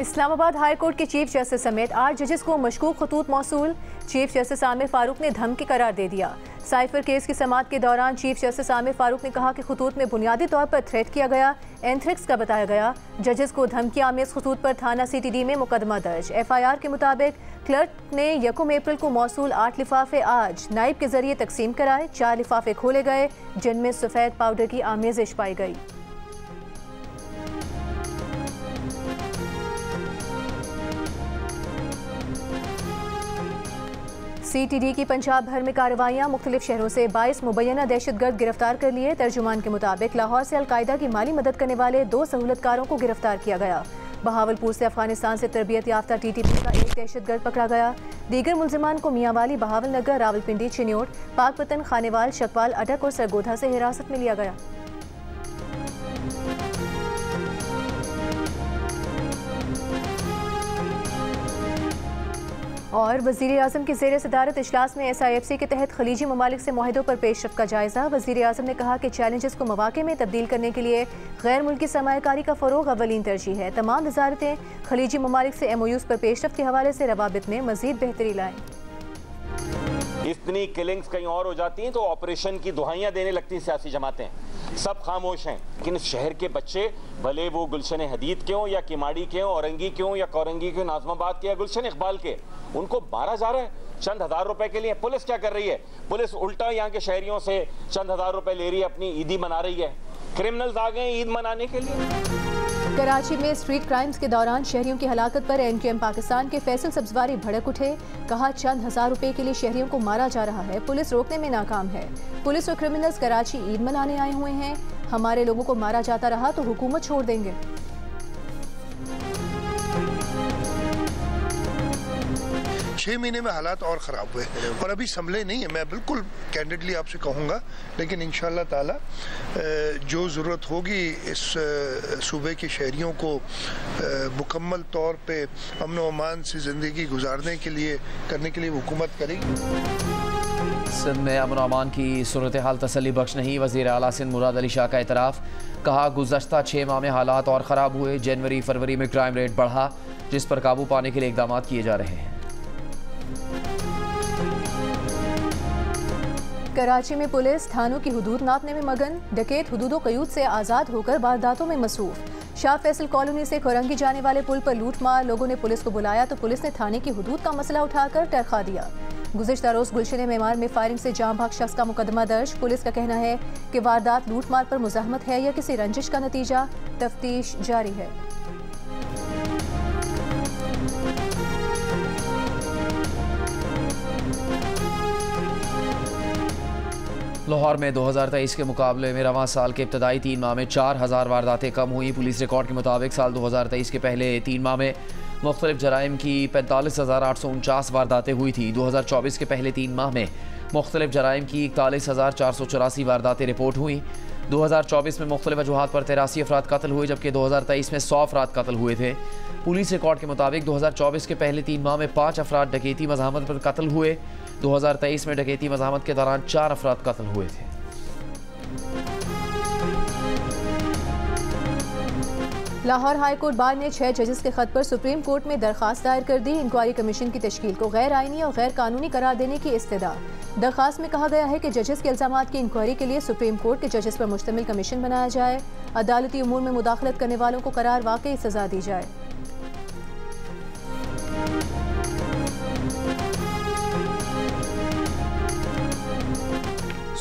Islamabad high court के chief justice समेत 8 जजेस को मशकूक खतूत मौसूल। चीफ जस्टिस आमिर फारूक ने धमकी करार दे दिया। साइफर केस की समाअत के दौरान चीफ जस्टिस आमिर फारूक ने कहा कि खतूत में बुनियादी तौर पर थ्रेट किया गया, एंथ्रिक्स का बताया गया। जजेस को धमकी आमेज खतूत पर थाना CTD में मुकदमा दर्ज। FIR के मुताबिक क्लर्क ने 1 अप्रैल को मौसूल 8 लिफाफे आज नाइब के जरिए तकसीम कराए। 4 लिफाफे खोले गए जिनमें सफ़ेद पाउडर की आमेजिश पाई गई। CTD की पंजाब भर में कार्रवाइयाँ। मुख्तलिफ शहरों से 22 मुबैना दहशतगर्द गिरफ्तार कर लिए। तर्जुमान के मुताबिक लाहौर से अलकायदा की माली मदद करने वाले 2 सहूलतकारों को गिरफ्तार किया गया। बहावलपुर से अफगानिस्तान से तरबियत याफ्ता TTP का एक दहशतगर्द पकड़ा गया। दीगर मुलजिमान को मियांवाली, बहावल नगर, रावलपिंडी, चिन्योट, पाकपतन, खानेवाल, शकवाल, अटक और सरगोधा से हिरासत में लिया गया। और वज़ीर आज़म की ज़ेर सदारत इजलास में SIFC के तहत खलीजी ममालिक से मुआहदों पर पेशरफ्त का जायज़ा। वज़ीर आज़म ने कहा कि चैलेंजेस को मौक़े में तब्दील करने के लिए गैर मुल्की सरमायाकारी का फ़रोग़ अव्वलीन तरजीह है। तमाम वज़ारतें खलीजी ममालिक से MOUs पर पेशरफ्त के हवाले से रवाबित में मज़ीद बेहतरी लाएँ। इतनी किलिंग्स कहीं और हो जाती हैं तो ऑपरेशन की दुहाइयाँ देने लगती हैं सियासी जमातें। सब खामोश हैं, लेकिन इस शहर के बच्चे भले वो गुलशन हदीद के हों या किमाड़ी के हों, औरंगी के हों या कौरंगी के, नाज़माबाद के या गुलशन इकबाल के, उनको मारा जा रहा है चंद हज़ार रुपए के लिए। पुलिस क्या कर रही है? पुलिस उल्टा यहाँ के शहरियों से चंद हज़ार रुपए ले रही है, अपनी ईदी मना रही है। क्रिमिनल्स आ गए ईद मनाने के लिए। कराची में स्ट्रीट क्राइम्स के दौरान शहरियों की हलाकत पर NQM पाकिस्तान के फैसल सब्जवारी भड़क उठे। कहा चंद हज़ार रुपए के लिए शहरियों को मारा जा रहा है, पुलिस रोकने में नाकाम है। पुलिस और क्रिमिनल्स कराची ईद मनाने आए हुए हैं। हमारे लोगों को मारा जाता रहा तो हुकूमत छोड़ देंगे। 6 महीने में हालात और ख़राब हुए और अभी संभले नहीं है। मैं बिल्कुल कैंडिडली आपसे कहूँगा, लेकिन इंशाअल्लाह ताला जो ज़रूरत होगी इस सूबे के शहरियों को मुकम्मल तौर पे अमन व अमान से ज़िंदगी गुजारने के लिए करने के लिए हुकूमत करेगी। सिंध में अमन व अमान की सूरत हाल तसल्ली बख्श नहीं। वज़ीर आला सिंध मुराद अली शाह का एतराफ़। कहा गुज़श्ता 6 माह में हालात और ख़राब हुए। जनवरी फरवरी में क्राइम रेट बढ़ा, जिस पर काबू पाने के लिए इक़दाम किए जा रहे हैं। कराची में पुलिस थानों की हुदूद नापने में मगन। डकैत हुदूद क़यूद से आज़ाद होकर वारदातों में मसरूफ। शाह फैसल कॉलोनी से कोरंगी जाने वाले पुल पर लूट मार। लोगों ने पुलिस को बुलाया तो पुलिस ने थाने की हुदूद का मसला उठाकर टरखा दिया। गुज़िश्ता रोज़ गुलशन मेमार में फायरिंग से जाँ भाग शख्स का मुकदमा दर्ज। पुलिस का कहना है कि वारदात लूट मार पर मुज़ाहमत है या किसी रंजिश का नतीजा। तफ्तीश जारी है। लाहौर में 2023 के मुकाबले में रवां साल के इब्तदाई 3 माह में 4000 वारदातें कम हुई। पुलिस रिकॉर्ड के मुताबिक साल 2023 के पहले 3 माह में मुख्तलिफ जराइम की 45,849 वारदातें हुई थी। 2024 के पहले 3 माह में मुख्तलिफ जराइम की 41,484 वारदातें रिपोर्ट हुई। 2024 में मुख्तलिफ वजूहात पर 83 अफराद कत्ल हुए, जबकि 2023 में 100 अफराद कत्ल हुए थे। पुलिस रिकॉर्ड के मुताबिक 2024 के पहले 3 माह में 5 अफराद डकैती मज़ाहमत पर कत्ल हुए। 2023 में डकैती मज़ाहमत के दौरान 4 अफराद कत्ल हुए थे। लाहौर हाई कोर्ट बार ने 6 जजेस के खत पर सुप्रीम कोर्ट में दरखास्त दायर कर दी। इंक्वायरी कमीशन की तश्कील को गैर आइनी और गैर कानूनी करार देने की इस्तदा। दरखास्त में कहा गया है कि जजेस के इल्जामात की इंक्वायरी के लिए सुप्रीम कोर्ट के जजेस पर मुश्तमिल कमीशन बनाया जाए। अदालती उमूर में मुदाखलत करने वालों को करार वाकई सजा दी जाए।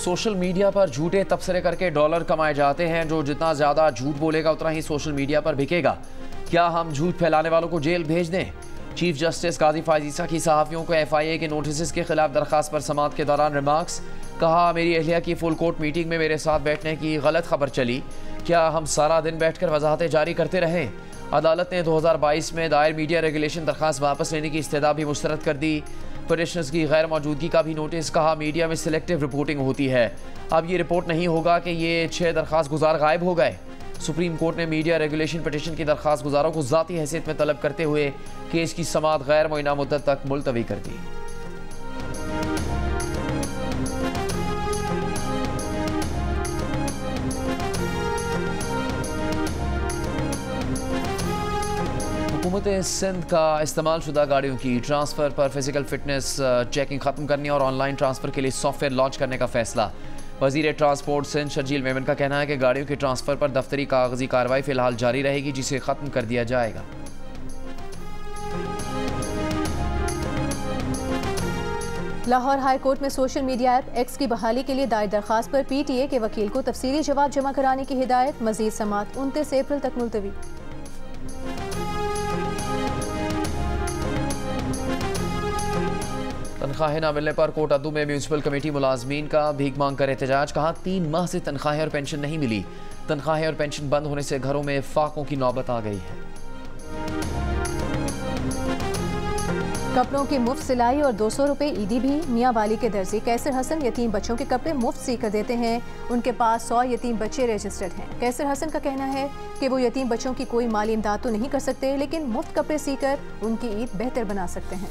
सोशल मीडिया पर झूठे तबसरे करके डॉलर कमाए जाते हैं। जो जितना ज़्यादा झूठ बोलेगा उतना ही सोशल मीडिया पर बिकेगा। क्या हम झूठ फैलाने वालों को जेल भेज दें? चीफ जस्टिस काजी फायजीसा की सहाफ़ियों को FIA के नोटिस के खिलाफ दरखास्त पर समाअत के दौरान रिमार्क्स। कहा मेरी अहलिया की फुल कोर्ट मीटिंग में मेरे साथ बैठने की गलत खबर चली। क्या हम सारा दिन बैठकर वजाहतें जारी करते रहें? अदालत ने 2022 में दायर मीडिया रेगुलेशन दरखास्त वापस लेने की इस्तदा भी मुस्तरद कर दी। पिटिशनर्स की गैर मौजूदगी का भी नोटिस। कहा मीडिया में सिलेक्टिव रिपोर्टिंग होती है। अब ये रिपोर्ट नहीं होगा कि ये 6 दरखास्त गुजार गायब हो गए। सुप्रीम कोर्ट ने मीडिया रेगुलेशन पिटिशन की दरखास्त गुजारों को ज़ाती हैसियत में तलब करते हुए केस की समाअत गैर मुअय्यना मुद्दत तक मुलतवी कर दी। हुकूमत सिंध का इस्तेमाल शुदा गाड़ियों की ट्रांसफ़र पर फिजिकल फिटनेस चेकिंग ख़त्म करने और ऑनलाइन ट्रांसफ़र के लिए सॉफ्टवेयर लॉन्च करने का फैसला। वज़ीर ट्रांसपोर्ट सिंध शर्जील मेमन का कहना है कि गाड़ियों के ट्रांसफ़र पर दफ्तरी कागजी कार्रवाई फ़िलहाल जारी रहेगी, जिसे ख़त्म कर दिया जाएगा। लाहौर हाई कोर्ट में सोशल मीडिया ऐप एक्स की बहाली के लिए दायर दरख्वास्त पर PTA के वकील को तफसीली जवाब जमा कराने की हिदायत। मजीद समाअत 29 अप्रैल तक मुलतवी। तनख्वाहें न मिलने पर कोटादू में म्यूनसिपल कमेटी मुलाजमीन का भीख मांग कर एहतजाज। कहा 3 माह से तनख्वाहें और पेंशन नहीं मिली। तनख्वाहें और पेंशन बंद होने से घरों में फाकों की नौबत आ गई है। कपड़ों की मुफ्त सिलाई और 200 रुपये ईदी भी। मियाँ वाली के दर्जी कैसर हसन यतीम बच्चों के कपड़े मुफ्त सी कर देते हैं। उनके पास 100 यतीम बच्चे रजिस्टर्ड हैं। कैसर हसन का कहना है कि वो यतीम बच्चों की कोई माली इमदाद तो नहीं कर सकते, लेकिन मुफ्त कपड़े सीकर उनकी ईद बेहतर बना सकते हैं।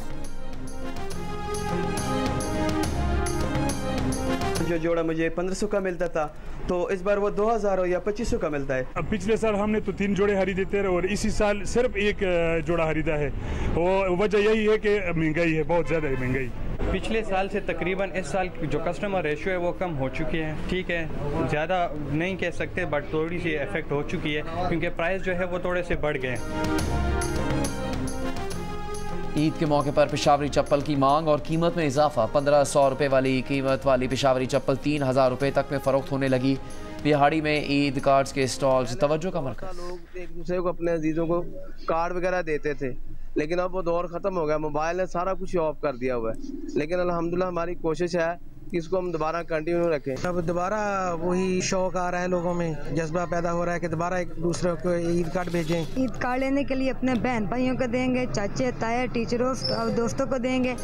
जो जोड़ा मुझे 1500 का मिलता था, तो इस बार वो 2000 या 2500 का मिलता है। अब पिछले साल हमने तो 3 जोड़े खरीदे थे और इसी साल सिर्फ 1 जोड़ा खरीदा है। वो वजह यही है कि महंगाई है, बहुत ज़्यादा है महंगाई। पिछले साल से तकरीबन इस साल जो कस्टमर रेशियो है वो कम हो चुकी है। ठीक है, ज़्यादा नहीं कह सकते, बट थोड़ी सी इफेक्ट हो चुकी है क्योंकि प्राइस जो है वो थोड़े से बढ़ गए हैं। ईद के मौके पर पेशावरी चप्पल की मांग और कीमत में इजाफा। 1500 रुपये वाली कीमत वाली पेशावरी चप्पल 3000 रुपये तक में फ़रोख्त होने लगी। बिहाड़ी में ईद कार्ड्स के स्टॉल्स तवज्जो का मरकज़। लोग एक दूसरे को अपने अजीज़ों को कार्ड वगैरह देते थे, लेकिन अब वो दौर ख़त्म हो गया। मोबाइल ने सारा कुछ ऑफ कर दिया हुआ है, लेकिन अल्हम्दुलिल्लाह हमारी कोशिश है कि इसको हम दोबारा कंटिन्यू रखें। अब दोबारा वही शौक आ रहा है, लोगों में जज्बा पैदा हो रहा है कि दोबारा एक दूसरे को ईद कार्ड भेजें। ईद कार्ड लेने के लिए अपने बहन भाइयों को देंगे, चाचे ताए टीचरों और दोस्तों को देंगे।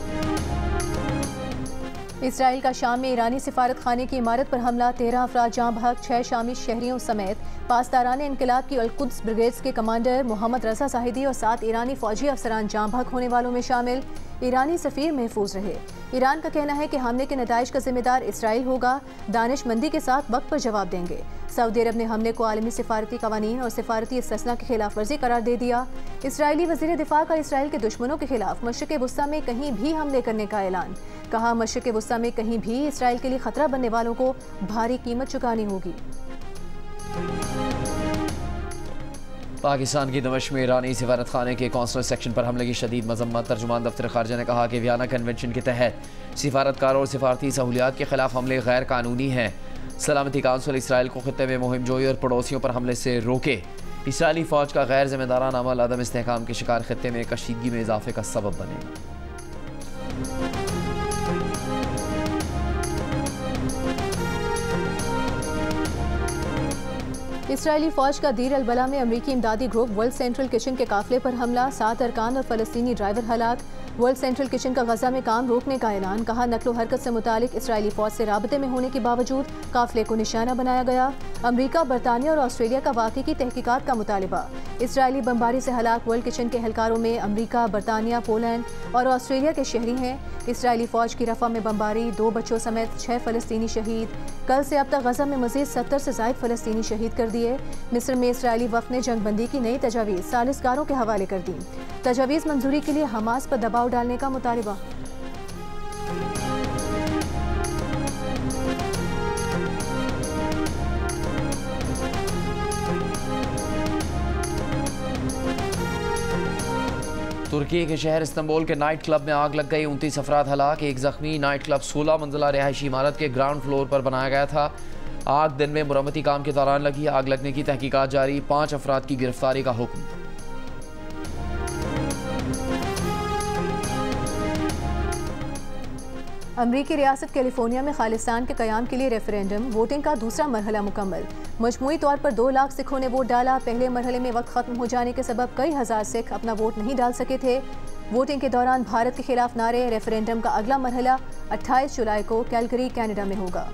इसराइल का शाम में ईरानी सिफारत खाने की इमारत पर हमला। 13 अफराद जाँ बहक। 6 शामी शहरियों समेत पासदारान इनकलाब की अल-कुद्स ब्रिगेड्स के कमांडर मोहम्मद रजा साहिदी और 7 ईरानी फौजी अफसरान जाँ बहक होने वालों में शामिल। ईरानी सफ़ीर महफूज रहे। ईरान का कहना है कि हमले के नताइज का जिम्मेदार इसराइल होगा। दानिशमंदी के साथ वक्त पर जवाब देंगे। सऊदी अरब ने हमले को आलमी सिफारती कवानीन और सिफारती इस्तिस्ना की खिलाफ वर्जी करार दे दिया। इसराइली वज़ीर दिफा का इसराइल के दुश्मनों के खिलाफ मशरिक़ वुस्ता में कहीं भी हमले करने का ऐलान। कहा मशरिक़ वुस्ता में कहीं भी इसराइल के लिए खतरा बनने वालों को भारी कीमत चुकानी होगी। पाकिस्तान की दमिश्क में ईरानी सिफारत खाने के कौंसलर सेक्शन पर हमले की शदीद मजम्मत। तर्जुमान दफ्तर खारजा ने कहा कि वियना कन्वेंशन के तहत सिफारतकारों और सिफारती सहूलियात के खिलाफ हमले गैर कानूनी हैं। सलामती काउंसिल इसराइल को खित्ते में मुहिम जोई और पड़ोसियों पर हमले से रोके। इसराइली फ़ौज का गैर जिम्मेदाराना अमल अदम इस्तेहकाम के शिकार खित्ते में कशीदगी में इजाफे का सबब बनेगा। इसराइली फौज का दीर अल-बला में अमरीकी इमदादी ग्रुप वर्ल्ड सेंट्रल किचन के काफिले पर हमला। 7 अरकान और फलस्तीनी ड्राइवर हलाक। वर्ल्ड सेंट्रल किचन का गजा में काम रोकने का ऐलान। कहा नकलो हरकत से मुतालिक इसराइली फौज से राबते में होने के बावजूद काफिले को निशाना बनाया गया। अमरीका, बरतानिया और ऑस्ट्रेलिया का वाकई की तहकीकात का मुतालिबा। इसराइली बमबारी से हलाक वर्ल्ड किचन के एहलकारों में अमरीका, बरतानिया, पोलैंड और ऑस्ट्रेलिया के शहरी हैं। इसराइली फौज की रफा में बमबारी, 2 बच्चों समेत 6 फलस्तीनी शहीद। कल से अब तक गजा में मजीद 70 से ज़ायद फलस्तीनी शहीद कर दिए। मिस्र में इसराइली वफ़द ने जंगबंदी की नई तजावीज़ सालिसकारों के हवाले कर दी। तजावीज़ मंजूरी के लिए हमास पर दबाव डालने का मुतालिबा। तुर्की के शहर इस्तांबुल के नाइट क्लब में आग लग गई। 29 अफराद हलाक, 1 जख्मी। नाइट क्लब 16 मंजिला रिहायशी इमारत के ग्राउंड फ्लोर पर बनाया गया था। आग दिन में मुरम्मती काम के दौरान लगी। आग लगने की तहकीकात जारी। 5 अफराद की गिरफ्तारी का हुक्म। अमरीकी रियासत कैलिफोर्निया में खालिस्तान के क़याम के लिए रेफरेंडम। वोटिंग का दूसरा मरहला मुकम्मल। मजमूई तौर पर 2 लाख सिखों ने वोट डाला। पहले मरहले में वक्त खत्म हो जाने के सबब कई हज़ार सिख अपना वोट नहीं डाल सके थे। वोटिंग के दौरान भारत के खिलाफ नारे। रेफरेंडम का अगला मरहला 28 जुलाई को कैलगरी, कनाडा में होगा।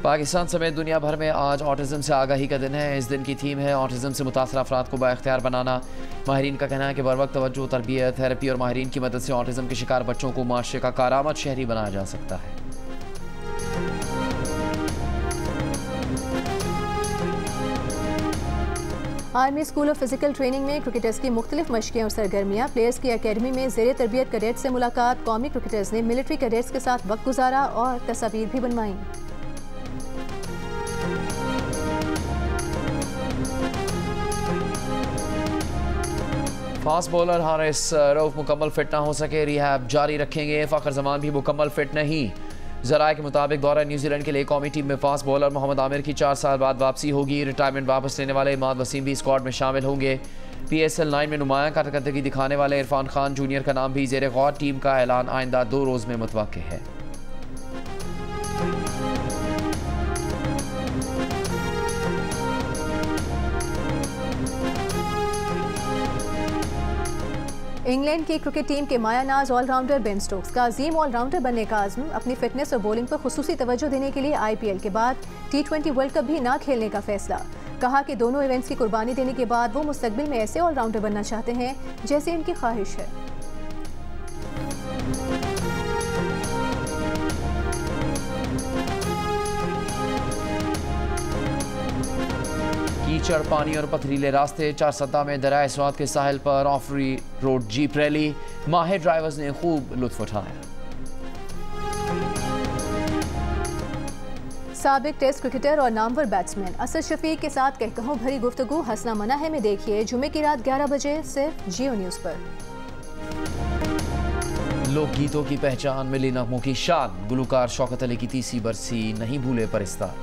पाकिस्तान समेत दुनिया भर में आज ऑटिज़म से आगाही का दिन है। इस दिन की थीम है ऑटिज़म से मुतासर अफराद को बाइख्तियार बनाना। माहिरीन का कहना है कि बरवक्त तवज्जो, तरबियत, थेरेपी और माहिरीन की मदद से ऑटिज़म के शिकार बच्चों को माशरे का कारआमद शहरी बनाया जा सकता है। Army school of physical training में क्रिकेटर्स की मुख्तलिफ मशकें और सरगर्मियाँ। प्लेयर्स की अकेडमी में ज़ेर तरबियत कैडेट्स से मुलाकात। कौमी क्रिकेटर्स ने मिलिट्री कैडेट्स के साथ वक्त गुजारा और तस्वीर भी बनवाई। फास्ट बॉलर हारिस रऊफ मुकम्मल फिट ना हो सके, रिहैब जारी रखेंगे। फ़खर जमान भी मुकम्मल फिट नहीं। ज़राए के मुताबिक दौरा न्यूजीलैंड के लिए कौमी टीम में फास्ट बॉलर मोहम्मद आमिर की 4 साल बाद वापसी होगी। रिटायरमेंट वापस लेने वाले इमाद वसीम भी स्क्वाड में शामिल होंगे। PSL 9 में नुमायां कारकर्दगी दिखाने वाले इरफान खान जूनियर का नाम भी ज़ेर गौर। टीम का ऐलान आइंदा 2 रोज़ में मुतवक्के है। इंग्लैंड की क्रिकेट टीम के मायानाज ऑलराउंडर बेन स्टोक्स का अजीम ऑलराउंडर बनने का आज़म। अपनी फिटनेस और बॉलिंग पर खुसूसी तवज्जो देने के लिए IPL के बाद T20 वर्ल्ड कप भी ना खेलने का फैसला। कहा कि दोनों इवेंट्स की कुर्बानी देने के बाद वो मुस्तकबिल में ऐसे ऑलराउंडर बनना चाहते हैं जैसे इनकी ख्वाहिश है। कीचड़, पानी और पथरीले रास्ते। 4 सतह में दरिया स्वात के साहिल पर ऑफरी रोड जीप रैली। माहिर ड्राइवर्स ने खूब लुत्फ उठाया। साबिक टेस्ट क्रिकेटर और नामवर बैट्समैन असद शफीक के साथ कहकहों भरी गुफ्तगू हंसना मना है में देखिए जुमे की रात 11 बजे सिर्फ जियो न्यूज़ पर। लोकगीतों की पहचान, मिली नगमों की शान। गुलकार शौकत अली की 30वीं बरसी नहीं भूले परिस्तार।